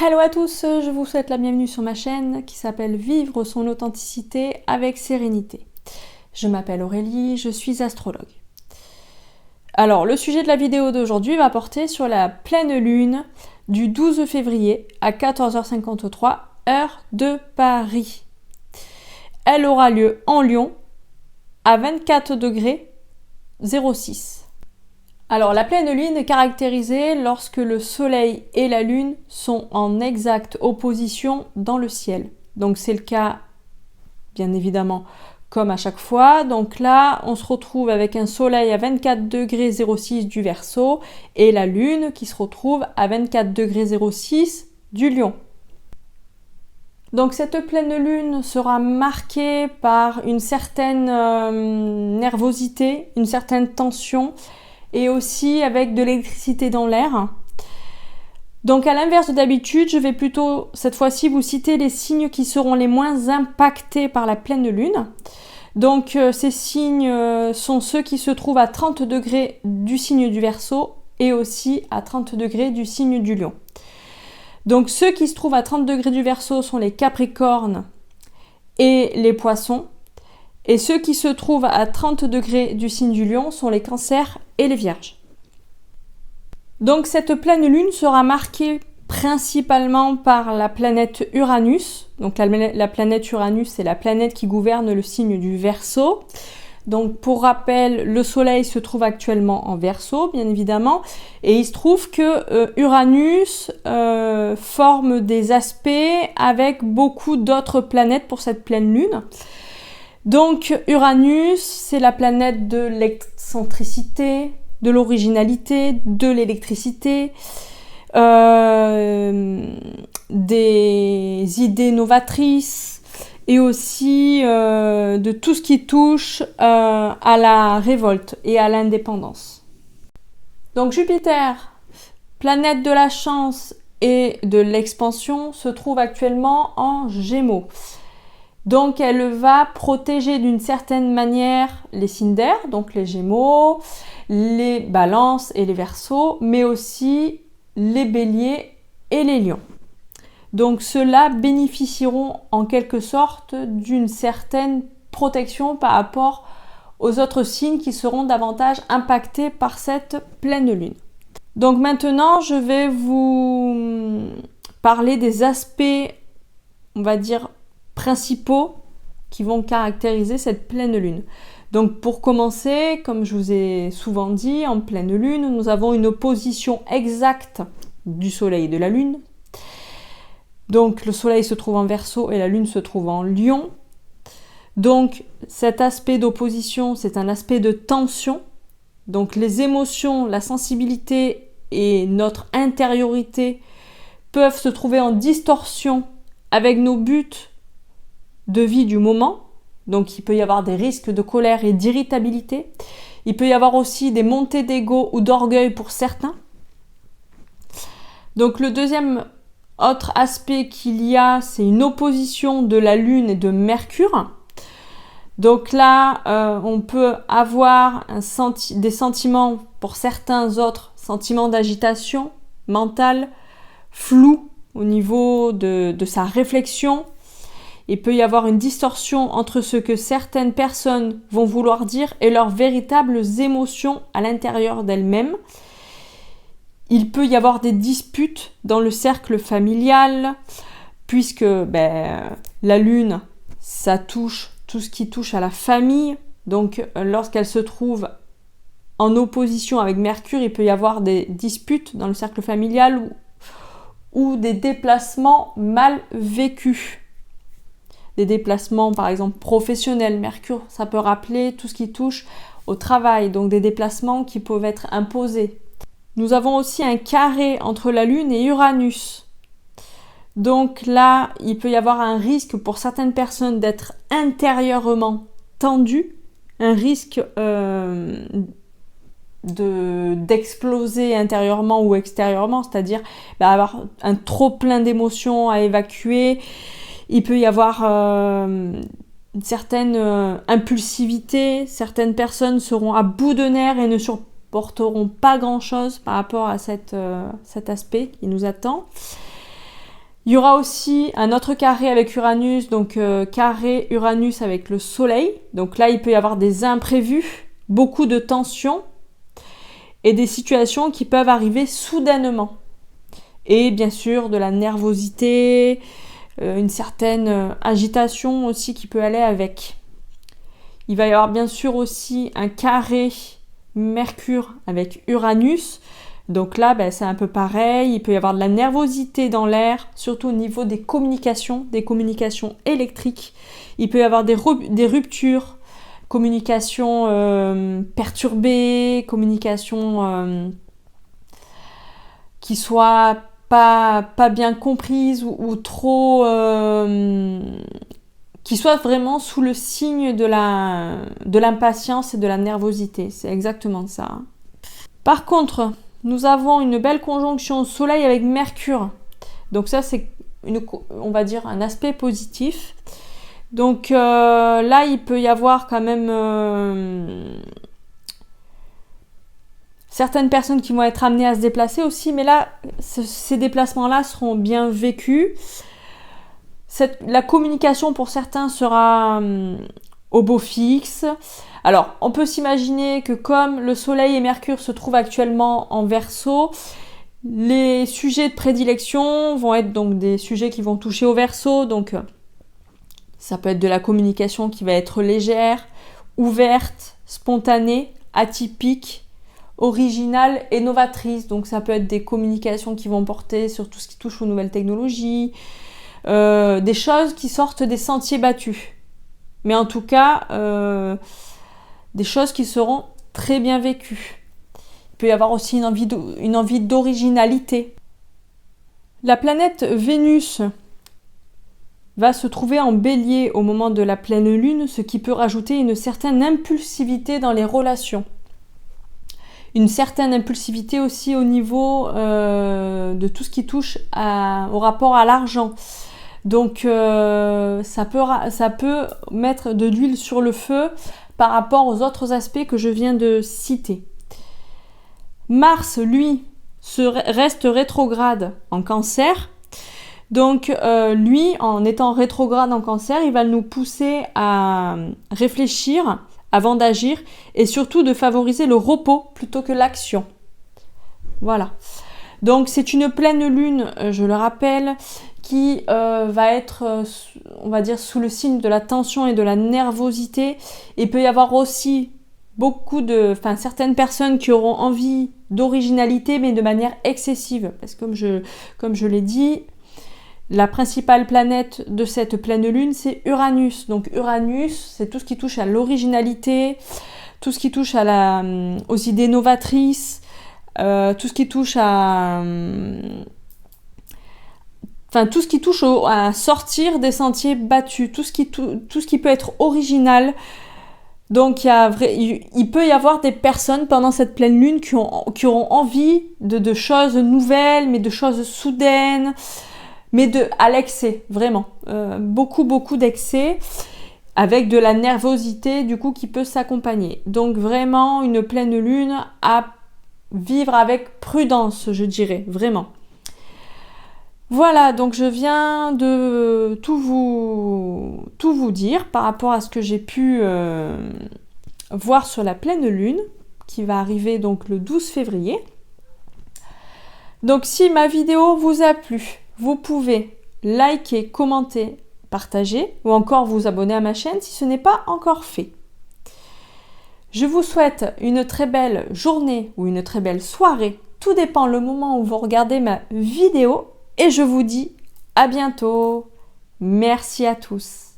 Hello à tous, je vous souhaite la bienvenue sur ma chaîne qui s'appelle Vivre son authenticité avec sérénité. Je m'appelle Aurélie, je suis astrologue. Alors, le sujet de la vidéo d'aujourd'hui va porter sur la pleine lune du 12 février à 14h53, heure de Paris. Elle aura lieu en Lion à 24 degrés 06. Alors, la pleine lune est caractérisée lorsque le soleil et la lune sont en exacte opposition dans le ciel. Donc, c'est le cas, bien évidemment, comme à chaque fois. Donc là, on se retrouve avec un soleil à 24 degrés 06 du Verseau et la lune qui se retrouve à 24 degrés 06 du Lion. Donc cette pleine lune sera marquée par une certaine nervosité, une certaine tension, et aussi avec de l'électricité dans l'air. Donc à l'inverse de d'habitude, je vais plutôt cette fois-ci vous citer les signes qui seront les moins impactés par la pleine lune. Donc ces signes sont ceux qui se trouvent à 30 degrés du signe du Verseau et aussi à 30 degrés du signe du Lion. Donc ceux qui se trouvent à 30 degrés du Verseau sont les Capricornes et les Poissons. Et ceux qui se trouvent à 30 degrés du signe du Lion sont les Cancers et les Vierges. Donc cette pleine lune sera marquée principalement par la planète Uranus. Donc la planète Uranus, c'est la planète qui gouverne le signe du Verseau. Donc pour rappel, le Soleil se trouve actuellement en Verseau, bien évidemment, et il se trouve que Uranus forme des aspects avec beaucoup d'autres planètes pour cette pleine lune. Donc Uranus, c'est la planète de l'excentricité, de l'originalité, de l'électricité, des idées novatrices et aussi de tout ce qui touche à la révolte et à l'indépendance. Donc Jupiter, planète de la chance et de l'expansion, se trouve actuellement en Gémeaux. Donc elle va protéger d'une certaine manière les signes d'air, donc les Gémeaux, les Balances et les Verseaux, mais aussi les Béliers et les Lions. Donc ceux-là bénéficieront en quelque sorte d'une certaine protection par rapport aux autres signes qui seront davantage impactés par cette pleine lune. Donc maintenant, je vais vous parler des aspects, on va dire, principaux qui vont caractériser cette pleine lune. Donc pour commencer, comme je vous ai souvent dit, en pleine lune, nous avons une opposition exacte du soleil et de la lune. Donc le soleil se trouve en Verseau et la lune se trouve en Lion. Donc cet aspect d'opposition, c'est un aspect de tension. Donc les émotions, la sensibilité et notre intériorité peuvent se trouver en distorsion avec nos buts de vie du moment. Donc il peut y avoir des risques de colère et d'irritabilité. Il peut y avoir aussi des montées d'ego ou d'orgueil pour certains. Donc le deuxième autre aspect qu'il y a, c'est une opposition de la Lune et de Mercure. Donc là, on peut avoir des sentiments, pour certains autres, sentiments d'agitation mentale, flou au niveau de sa réflexion. Il peut y avoir une distorsion entre ce que certaines personnes vont vouloir dire et leurs véritables émotions à l'intérieur d'elles-mêmes. Il peut y avoir des disputes dans le cercle familial, puisque la lune, ça touche tout ce qui touche à la famille. Donc lorsqu'elle se trouve en opposition avec Mercure, il peut y avoir des disputes dans le cercle familial ou des déplacements mal vécus. Des déplacements par exemple professionnels. Mercure, ça peut rappeler tout ce qui touche au travail, donc des déplacements qui peuvent être imposés. Nous avons aussi un carré entre la Lune et Uranus. Donc là, il peut y avoir un risque pour certaines personnes d'être intérieurement tendues, un risque d'exploser intérieurement ou extérieurement, c'est-à-dire avoir un trop plein d'émotions à évacuer. Il peut y avoir une certaine impulsivité, certaines personnes seront à bout de nerfs et ne supporteront pas grand-chose par rapport à cet aspect qui nous attend. Il y aura aussi un autre carré avec Uranus, donc carré Uranus avec le Soleil. Donc là, il peut y avoir des imprévus, beaucoup de tensions et des situations qui peuvent arriver soudainement. Et bien sûr, de la nervosité, une certaine agitation aussi qui peut aller avec. Il va y avoir bien sûr aussi un carré Mercure avec Uranus. Donc là, c'est un peu pareil. Il peut y avoir de la nervosité dans l'air, surtout au niveau des communications électriques. Il peut y avoir des ruptures, communication perturbée, communication qui soit pas bien comprise ou trop... qui soit vraiment sous le signe de l'impatience et de la nervosité. C'est exactement ça. Par contre, nous avons une belle conjonction Soleil avec Mercure. Donc ça, c'est, on va dire, un aspect positif. Donc là, il peut y avoir quand même certaines personnes qui vont être amenées à se déplacer aussi. Mais là, ces déplacements-là seront bien vécus. La communication pour certains sera au beau fixe. Alors, on peut s'imaginer que comme le Soleil et Mercure se trouvent actuellement en Verseau, les sujets de prédilection vont être donc des sujets qui vont toucher au Verseau. Donc, ça peut être de la communication qui va être légère, ouverte, spontanée, atypique, originale et novatrice. Donc, ça peut être des communications qui vont porter sur tout ce qui touche aux nouvelles technologies, des choses qui sortent des sentiers battus. Mais en tout cas... des choses qui seront très bien vécues. Il peut y avoir aussi une envie d'originalité. La planète Vénus va se trouver en Bélier au moment de la pleine lune, ce qui peut rajouter une certaine impulsivité dans les relations. Une certaine impulsivité aussi au niveau de tout ce qui touche au rapport à l'argent. Donc ça peut mettre de l'huile sur le feu par rapport aux autres aspects que je viens de citer. Mars, lui, reste rétrograde en Cancer. Donc lui, en étant rétrograde en Cancer, il va nous pousser à réfléchir avant d'agir et surtout de favoriser le repos plutôt que l'action. Voilà. Donc c'est une pleine lune, je le rappelle, qui va être, on va dire, sous le signe de la tension et de la nervosité. Il peut y avoir aussi certaines personnes qui auront envie d'originalité, mais de manière excessive. Parce que comme je l'ai dit, la principale planète de cette pleine lune, c'est Uranus. Donc Uranus, c'est tout ce qui touche à l'originalité, tout ce qui touche aux idées novatrices, tout ce qui touche tout ce qui touche à sortir des sentiers battus, tout ce qui peut être original. Donc il peut y avoir des personnes pendant cette pleine lune qui auront envie de choses nouvelles, mais de choses soudaines, mais à l'excès, vraiment. Beaucoup d'excès, avec de la nervosité du coup qui peut s'accompagner. Donc vraiment une pleine lune à vivre avec prudence, je dirais, vraiment. Voilà, donc je viens de tout vous dire par rapport à ce que j'ai pu voir sur la pleine lune, qui va arriver donc le 12 février. Donc si ma vidéo vous a plu, vous pouvez liker, commenter, partager ou encore vous abonner à ma chaîne si ce n'est pas encore fait. Je vous souhaite une très belle journée ou une très belle soirée, tout dépend le moment où vous regardez ma vidéo. Et je vous dis à bientôt. Merci à tous.